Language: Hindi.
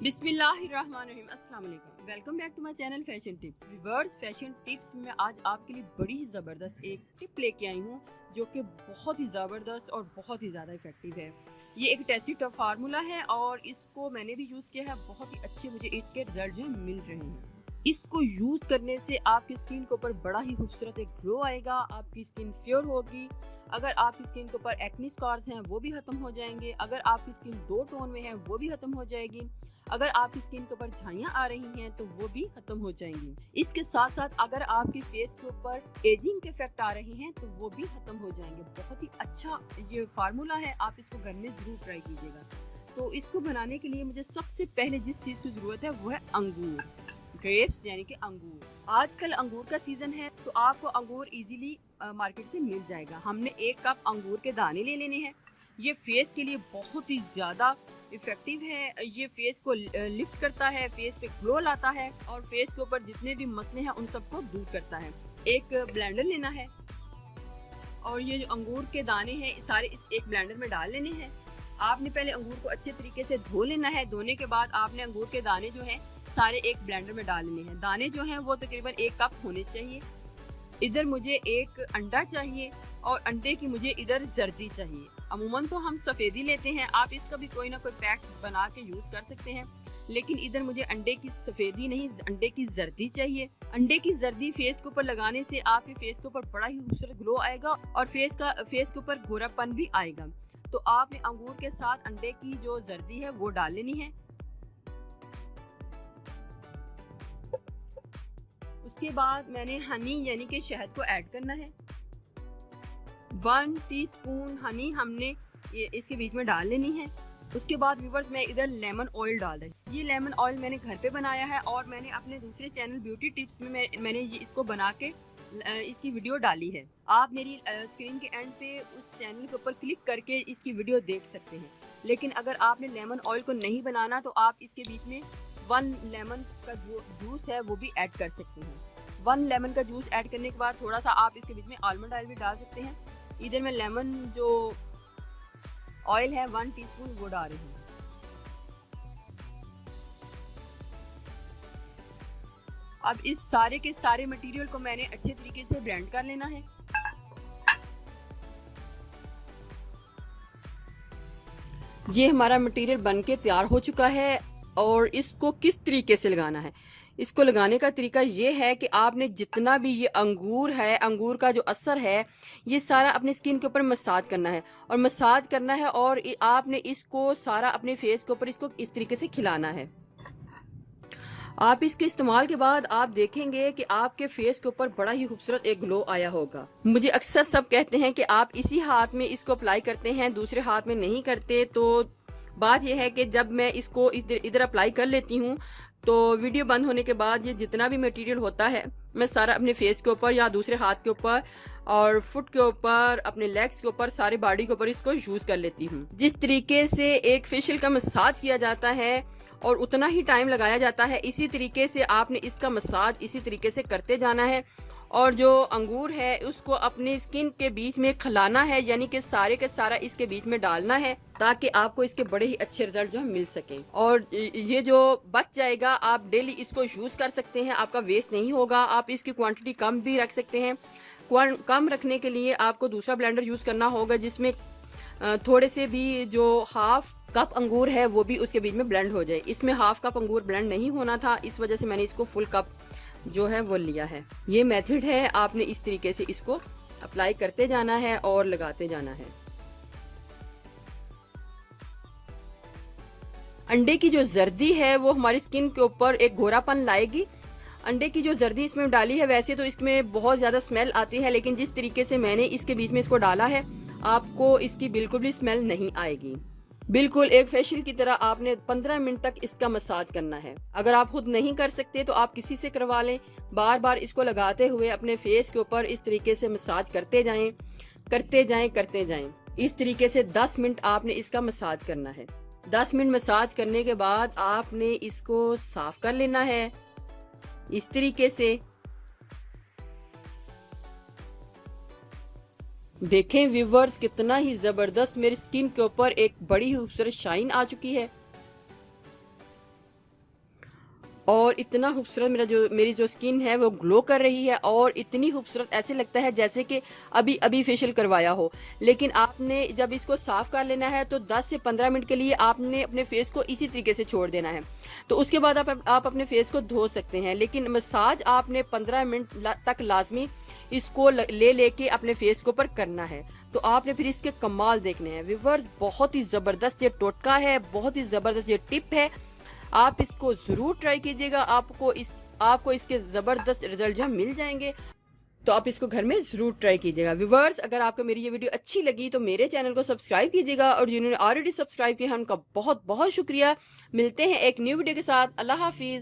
बिस्मिल्लाहिर्रहमानिर्रहीम, अस्सलाम वालेकुम। Welcome back to my channel fashion tips. Viewers, fashion tips में आज आपके लिए बड़ी ही ज़बरदस्त एक टिप लेके आई हूँ जो कि बहुत ही ज़बरदस्त और बहुत ही ज़्यादा इफेक्टिव है। ये एक टेस्टेड फार्मूला है और इसको मैंने भी यूज़ किया है। बहुत ही अच्छे मुझे इसके रिजल्ट जो मिल रहे हैं। इसको यूज़ करने से आपकी स्किन के ऊपर बड़ा ही खूबसूरत एक ग्लो आएगा। आपकी स्किन प्योर होगी। अगर आपकी स्किन के ऊपर एक्ने स्कार्स हैं वो भी खत्म हो जाएंगे। अगर आपकी स्किन 2 टोन में है वो भी खत्म हो जाएगी। अगर आपकी स्किन के ऊपर झाइयाँ आ रही हैं तो वो भी खत्म हो जाएंगी। इसके साथ साथ अगर आपके फेस के ऊपर एजिंग के इफेक्ट आ रहे हैं तो वो भी खत्म हो जाएंगे। बहुत ही अच्छा ये फार्मूला है, आप इसको घर में जरूर ट्राई कीजिएगा। तो इसको बनाने के लिए मुझे सबसे पहले जिस चीज़ की ज़रूरत है वो है अंगूर, ग्रेप्स यानी कि अंगूर। आजकल अंगूर का सीजन है तो आपको अंगूर इजीली मार्केट से मिल जाएगा। हमने 1 कप अंगूर के दाने ले लेने हैं। ये फेस के लिए बहुत ही ज़्यादा इफेक्टिव है। ये फेस को लिफ्ट करता है, फेस पे ग्लो लाता है और फेस के ऊपर जितने भी मसले हैं उन सबको दूर करता है। एक ब्लेंडर लेना है और ये जो अंगूर के दाने हैं सारे इस एक ब्लेंडर में डाल लेने हैं। आपने पहले अंगूर को अच्छे तरीके से धो लेना है। धोने के बाद आपने अंगूर के दाने जो हैं सारे एक ब्लेंडर में डाल लेने हैं। दाने जो हैं वो तकरीबन 1 कप होने चाहिए। इधर मुझे एक अंडा चाहिए और अंडे की मुझे इधर जर्दी चाहिए। अमूमन तो हम सफ़ेदी लेते हैं, आप इसका भी कोई ना कोई पैक्स बना के यूज़ कर सकते हैं, लेकिन इधर मुझे अंडे की सफ़ेदी नहीं, अंडे की जर्दी चाहिए। अंडे की जर्दी फेस के ऊपर लगाने से आपके फेस के ऊपर बड़ा ही खूबसूरत ग्लो आएगा और फेस के ऊपर गोरापन भी आएगा। तो आपने अंगूर के साथ अंडे की जो जर्दी है वो डाल लेनी है। उसके बाद मैंने हनी यानी कि शहद को ऐड करना है। 1 टीस्पून हनी हमने इसके बीच में डाल लेनी है। उसके बाद व्यूअर्स मैं इधर लेमन ऑयल डाल रही। ये लेमन ऑयल मैंने घर पे बनाया है और मैंने अपने दूसरे चैनल ब्यूटी टिप्स में मैंने ये इसको बना के इसकी वीडियो डाली है। आप मेरी स्क्रीन के एंड पे उस चैनल के ऊपर क्लिक करके इसकी वीडियो देख सकते हैं। लेकिन अगर आपने लेमन ऑयल को नहीं बनाना तो आप इसके बीच में 1 लेमन का जो जूस है वो भी ऐड कर सकते हैं। 1 लेमन का जूस ऐड करने के बाद थोड़ा सा आप इसके बीच में आलमंड ऑयल भी डाल सकते हैं। इधर मैं लेमन जो ऑयल है 1 टीस्पून वो डाल रही हूँ। अब इस सारे के सारे मटेरियल को मैंने अच्छे तरीके से ब्लेंड कर लेना है। ये हमारा मटेरियल बनके तैयार हो चुका है और इसको किस तरीके से लगाना है, इसको लगाने का तरीका ये है कि आपने जितना भी ये अंगूर है, अंगूर का जो असर है ये सारा अपने स्किन के ऊपर मसाज करना है और मसाज करना है और आपने इसको सारा अपने फेस के ऊपर इसको इस तरीके से खिलाना है। आप इसके इस्तेमाल के बाद आप देखेंगे कि आपके फेस के ऊपर बड़ा ही खूबसूरत एक ग्लो आया होगा। मुझे अक्सर सब कहते हैं कि आप इसी हाथ में इसको अप्लाई करते हैं, दूसरे हाथ में नहीं करते। तो बात यह है कि जब मैं इसको इधर अप्लाई कर लेती हूँ तो वीडियो बंद होने के बाद ये जितना भी मटेरियल होता है मैं सारा अपने फेस के ऊपर या दूसरे हाथ के ऊपर और फुट के ऊपर, अपने लेग्स के ऊपर, सारी बॉडी के ऊपर इसको यूज़ कर लेती हूँ। जिस तरीके से एक फेशियल का मसाज किया जाता है और उतना ही टाइम लगाया जाता है, इसी तरीके से आपने इसका मसाज इसी तरीके से करते जाना है और जो अंगूर है उसको अपनी स्किन के बीच में खिलाना है, यानी कि सारे के सारा इसके बीच में डालना है ताकि आपको इसके बड़े ही अच्छे रिजल्ट जो है मिल सके। और ये जो बच जाएगा आप डेली इसको यूज़ कर सकते हैं, आपका वेस्ट नहीं होगा। आप इसकी क्वांटिटी कम भी रख सकते हैं। कम रखने के लिए आपको दूसरा ब्लेंडर यूज़ करना होगा जिसमें थोड़े से भी जो हाफ कप अंगूर है वो भी उसके बीच में ब्लेंड हो जाए। इसमें हाफ कप अंगूर ब्लेंड नहीं होना था, इस वजह से मैंने इसको फुल कप जो है वो लिया है। ये मेथड है, आपने इस तरीके से इसको अप्लाई करते जाना है और लगाते जाना है। अंडे की जो जर्दी है वो हमारी स्किन के ऊपर एक गोरापन लाएगी। अंडे की जो जर्दी इसमें डाली है वैसे तो इसमें बहुत ज़्यादा स्मेल आती है, लेकिन जिस तरीके से मैंने इसके बीच में इसको डाला है आपको इसकी बिल्कुल भी स्मेल नहीं आएगी। बिल्कुल एक फेशियल की तरह आपने 15 मिनट तक इसका मसाज करना है। अगर आप खुद नहीं कर सकते तो आप किसी से करवा लें। बार बार इसको लगाते हुए अपने फेस के ऊपर इस तरीके से मसाज करते जाएं, करते जाएं, करते जाएं। इस तरीके से 10 मिनट आपने इसका मसाज करना है। 10 मिनट मसाज करने के बाद आपने इसको साफ कर लेना है इस तरीके से। देखें व्यूवर्स, कितना ही ज़बरदस्त मेरी स्किन के ऊपर एक बड़ी खूबसूरत शाइन आ चुकी है। और इतना खूबसूरत मेरी जो स्किन है वो ग्लो कर रही है, और इतनी खूबसूरत ऐसे लगता है जैसे कि अभी अभी फेशियल करवाया हो। लेकिन आपने जब इसको साफ़ कर लेना है तो 10 से 15 मिनट के लिए आपने अपने फेस को इसी तरीके से छोड़ देना है। तो उसके बाद आप अपने फेस को धो सकते हैं, लेकिन मसाज आपने 15 मिनट तक लाजमी इसको लेके अपने फेस के ऊपर करना है। तो आपने फिर इसके कमाल देखने हैं व्यूअर्स। बहुत ही ज़बरदस्त ये टोटका है, बहुत ही ज़बरदस्त ये टिप है। आप इसको ज़रूर ट्राई कीजिएगा, आपको इसके ज़बरदस्त रिजल्ट जो मिल जाएंगे। तो आप इसको घर में ज़रूर ट्राई कीजिएगा व्यूअर्स। अगर आपको मेरी ये वीडियो अच्छी लगी तो मेरे चैनल को सब्सक्राइब कीजिएगा, और जिन्होंने ऑलरेडी सब्सक्राइब किया है उनका बहुत बहुत शुक्रिया। मिलते हैं एक न्यू वीडियो के साथ। अल्लाह हाफिज़।